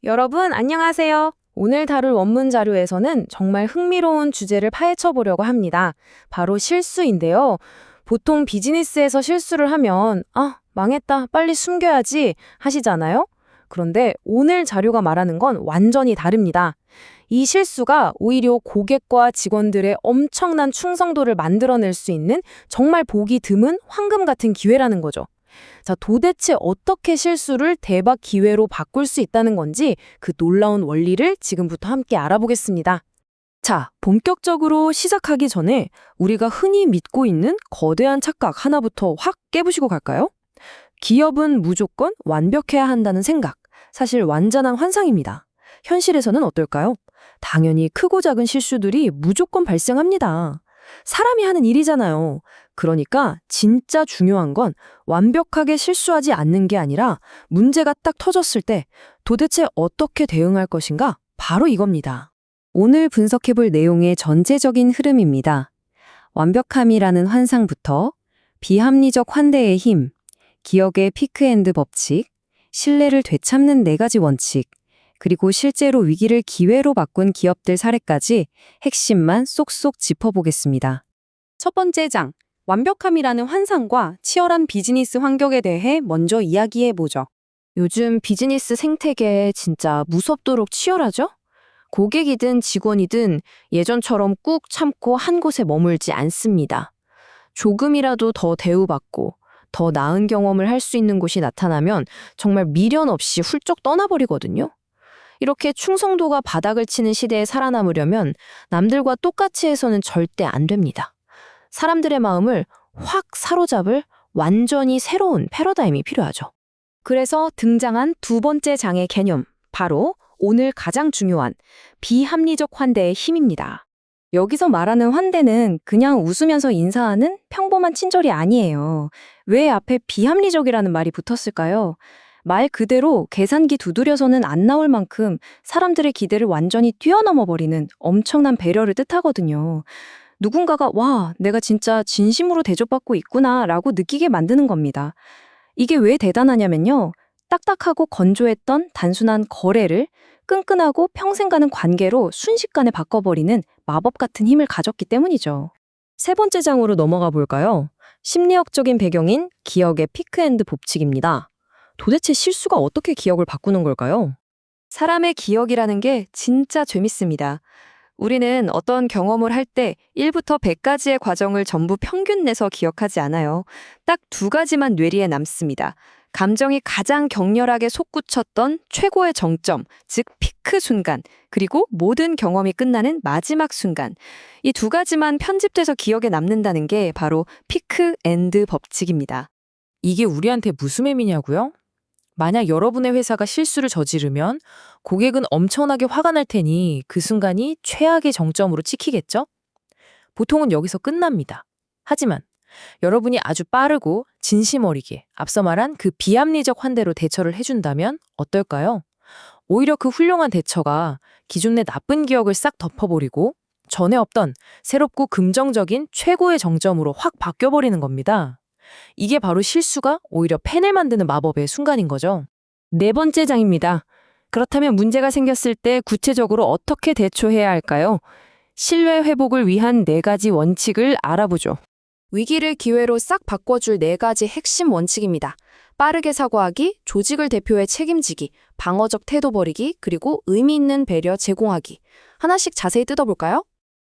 여러분, 안녕하세요. 오늘 다룰 원문 자료에서는 정말 흥미로운 주제를 파헤쳐 보려고 합니다. 바로 실수인데요. 보통 비즈니스에서 실수를 하면, 망했다, 빨리 숨겨야지 하시잖아요? 그런데 오늘 자료가 말하는 건 완전히 다릅니다. 이 실수가 오히려 고객과 직원들의 엄청난 충성도를 만들어낼 수 있는 정말 보기 드문 황금 같은 기회라는 거죠. 자, 도대체 어떻게 실수를 대박 기회로 바꿀 수 있다는 건지 그 놀라운 원리를 지금부터 함께 알아보겠습니다. 자, 본격적으로 시작하기 전에 우리가 흔히 믿고 있는 거대한 착각 하나부터 확 깨부시고 갈까요? 기업은 무조건 완벽해야 한다는 생각. 사실 완전한 환상입니다. 현실에서는 어떨까요? 당연히 크고 작은 실수들이 무조건 발생합니다. 사람이 하는 일이잖아요. 그러니까 진짜 중요한 건 완벽하게 실수하지 않는 게 아니라 문제가 딱 터졌을 때 도대체 어떻게 대응할 것인가? 바로 이겁니다. 오늘 분석해볼 내용의 전체적인 흐름입니다. 완벽함이라는 환상부터 비합리적 환대의 힘, 기억의 피크앤드 법칙, 신뢰를 되찾는 4가지 원칙, 그리고 실제로 위기를 기회로 바꾼 기업들 사례까지 핵심만 쏙쏙 짚어보겠습니다. 첫 번째 장, 완벽함이라는 환상과 치열한 비즈니스 환경에 대해 먼저 이야기해보죠. 요즘 비즈니스 생태계 진짜 무섭도록 치열하죠? 고객이든 직원이든 예전처럼 꾹 참고 한 곳에 머물지 않습니다. 조금이라도 더 대우받고 더 나은 경험을 할 수 있는 곳이 나타나면 정말 미련 없이 훌쩍 떠나버리거든요. 이렇게 충성도가 바닥을 치는 시대에 살아남으려면 남들과 똑같이 해서는 절대 안 됩니다. 사람들의 마음을 확 사로잡을 완전히 새로운 패러다임이 필요하죠. 그래서 등장한 두 번째 장의 개념, 바로 오늘 가장 중요한 비합리적 환대의 힘입니다. 여기서 말하는 환대는 그냥 웃으면서 인사하는 평범한 친절이 아니에요. 왜 앞에 비합리적이라는 말이 붙었을까요? 말 그대로 계산기 두드려서는 안 나올 만큼 사람들의 기대를 완전히 뛰어넘어 버리는 엄청난 배려를 뜻하거든요. 누군가가 와, 내가 진짜 진심으로 대접받고 있구나 라고 느끼게 만드는 겁니다. 이게 왜 대단하냐면요. 딱딱하고 건조했던 단순한 거래를 끈끈하고 평생 가는 관계로 순식간에 바꿔버리는 마법 같은 힘을 가졌기 때문이죠. 세 번째 장으로 넘어가 볼까요? 심리학적인 배경인 기억의 피크앤드 법칙입니다. 도대체 실수가 어떻게 기억을 바꾸는 걸까요? 사람의 기억이라는 게 진짜 재밌습니다. 우리는 어떤 경험을 할 때 1부터 100까지의 과정을 전부 평균 내서 기억하지 않아요. 딱 2가지만 뇌리에 남습니다. 감정이 가장 격렬하게 솟구쳤던 최고의 정점, 즉 피크 순간, 그리고 모든 경험이 끝나는 마지막 순간. 이 2가지만 편집돼서 기억에 남는다는 게 바로 피크 앤드 법칙입니다. 이게 우리한테 무슨 의미냐고요? 만약 여러분의 회사가 실수를 저지르면 고객은 엄청나게 화가 날 테니 그 순간이 최악의 정점으로 찍히겠죠? 보통은 여기서 끝납니다. 하지만 여러분이 아주 빠르고 진심 어리게 앞서 말한 그 비합리적 환대로 대처를 해준다면 어떨까요? 오히려 그 훌륭한 대처가 기존 내 나쁜 기억을 싹 덮어버리고 전에 없던 새롭고 긍정적인 최고의 정점으로 확 바뀌어버리는 겁니다. 이게 바로 실수가 오히려 팬을 만드는 마법의 순간인 거죠. 네 번째 장입니다. 그렇다면 문제가 생겼을 때 구체적으로 어떻게 대처해야 할까요? 신뢰 회복을 위한 4가지 원칙을 알아보죠. 위기를 기회로 싹 바꿔줄 4가지 핵심 원칙입니다. 빠르게 사과하기, 조직을 대표해 책임지기, 방어적 태도 버리기, 그리고 의미 있는 배려 제공하기. 하나씩 자세히 뜯어볼까요?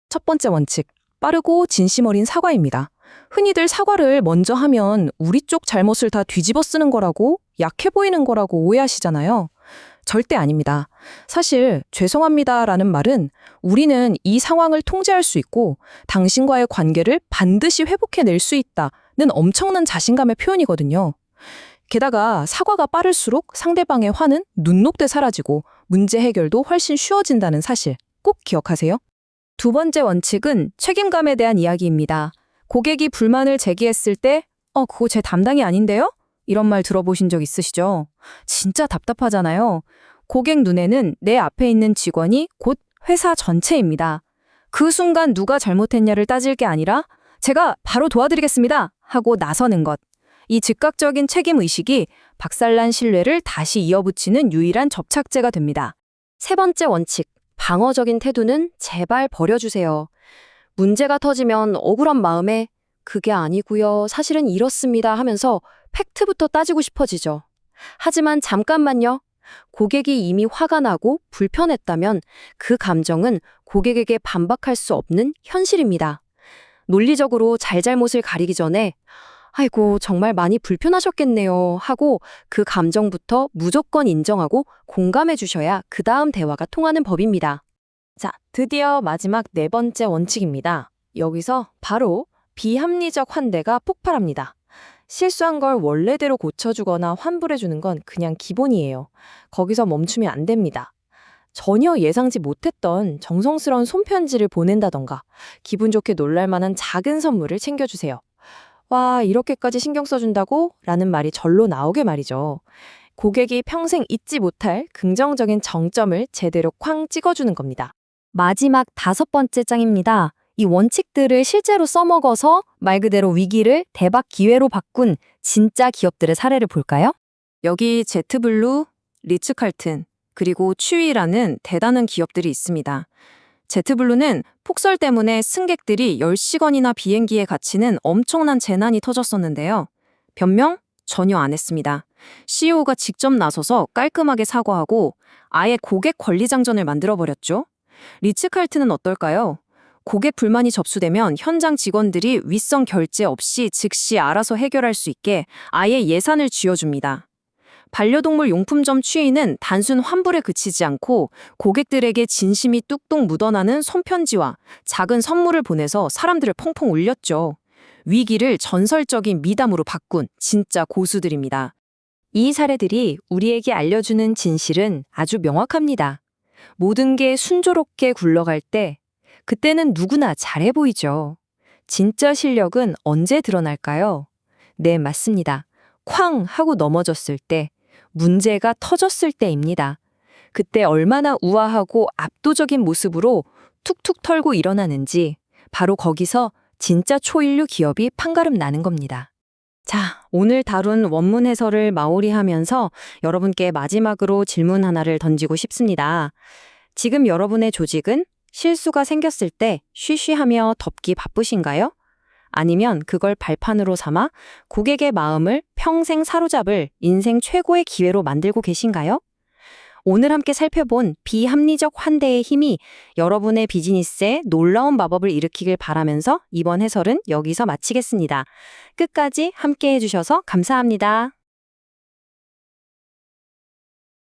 첫 번째 원칙, 빠르고 진심 어린 사과입니다. 흔히들 사과를 먼저 하면 우리 쪽 잘못을 다 뒤집어 쓰는 거라고, 약해 보이는 거라고 오해하시잖아요. 절대 아닙니다. 사실 죄송합니다라는 말은 우리는 이 상황을 통제할 수 있고 당신과의 관계를 반드시 회복해낼 수 있다는 엄청난 자신감의 표현이거든요. 게다가 사과가 빠를수록 상대방의 화는 눈 녹듯 사라지고 문제 해결도 훨씬 쉬워진다는 사실 꼭 기억하세요. 두 번째 원칙은 책임감에 대한 이야기입니다. 고객이 불만을 제기했을 때 그거 제 담당이 아닌데요? 이런 말 들어보신 적 있으시죠? 진짜 답답하잖아요. 고객 눈에는 내 앞에 있는 직원이 곧 회사 전체입니다. 그 순간 누가 잘못했냐를 따질 게 아니라 제가 바로 도와드리겠습니다 하고 나서는 것. 이 즉각적인 책임의식이 박살난 신뢰를 다시 이어붙이는 유일한 접착제가 됩니다. 세 번째 원칙, 방어적인 태도는 제발 버려주세요. 문제가 터지면 억울한 마음에 그게 아니고요, 사실은 이렇습니다 하면서 팩트부터 따지고 싶어지죠. 하지만 잠깐만요. 고객이 이미 화가 나고 불편했다면 그 감정은 고객에게 반박할 수 없는 현실입니다. 논리적으로 잘잘못을 가리기 전에 아이고, 정말 많이 불편하셨겠네요 하고 그 감정부터 무조건 인정하고 공감해 주셔야 그 다음 대화가 통하는 법입니다. 자, 드디어 마지막 네 번째 원칙입니다. 여기서 바로 비합리적 환대가 폭발합니다. 실수한 걸 원래대로 고쳐주거나 환불해주는 건 그냥 기본이에요. 거기서 멈추면 안 됩니다. 전혀 예상치 못했던 정성스러운 손편지를 보낸다던가 기분 좋게 놀랄 만한 작은 선물을 챙겨주세요. 와, 이렇게까지 신경 써준다고? 라는 말이 절로 나오게 말이죠. 고객이 평생 잊지 못할 긍정적인 정점을 제대로 쾅 찍어주는 겁니다. 마지막 5번째 장입니다. 이 원칙들을 실제로 써먹어서 말 그대로 위기를 대박 기회로 바꾼 진짜 기업들의 사례를 볼까요? 여기 제트블루, 리츠칼튼, 그리고 추위라는 대단한 기업들이 있습니다. 제트블루는 폭설 때문에 승객들이 10시간이나 비행기에 갇히는 엄청난 재난이 터졌었는데요. 변명? 전혀 안 했습니다. CEO가 직접 나서서 깔끔하게 사과하고 아예 고객 관리 장전을 만들어버렸죠. 리츠칼튼은 어떨까요? 고객 불만이 접수되면 현장 직원들이 윗선 결제 없이 즉시 알아서 해결할 수 있게 아예 예산을 쥐어줍니다. 반려동물 용품점 추위는 단순 환불에 그치지 않고 고객들에게 진심이 뚝뚝 묻어나는 손편지와 작은 선물을 보내서 사람들을 펑펑 울렸죠. 위기를 전설적인 미담으로 바꾼 진짜 고수들입니다. 이 사례들이 우리에게 알려주는 진실은 아주 명확합니다. 모든 게 순조롭게 굴러갈 때 그때는 누구나 잘해 보이죠. 진짜 실력은 언제 드러날까요? 네, 맞습니다. 쾅 하고 넘어졌을 때, 문제가 터졌을 때입니다. 그때 얼마나 우아하고 압도적인 모습으로 툭툭 털고 일어나는지 바로 거기서 진짜 초일류 기업이 판가름 나는 겁니다. 자, 오늘 다룬 원문 해설을 마무리하면서 여러분께 마지막으로 질문 하나를 던지고 싶습니다. 지금 여러분의 조직은 실수가 생겼을 때 쉬쉬하며 덮기 바쁘신가요? 아니면 그걸 발판으로 삼아 고객의 마음을 평생 사로잡을 인생 최고의 기회로 만들고 계신가요? 오늘 함께 살펴본 비합리적 환대의 힘이 여러분의 비즈니스에 놀라운 마법을 일으키길 바라면서 이번 해설은 여기서 마치겠습니다. 끝까지 함께 해주셔서 감사합니다.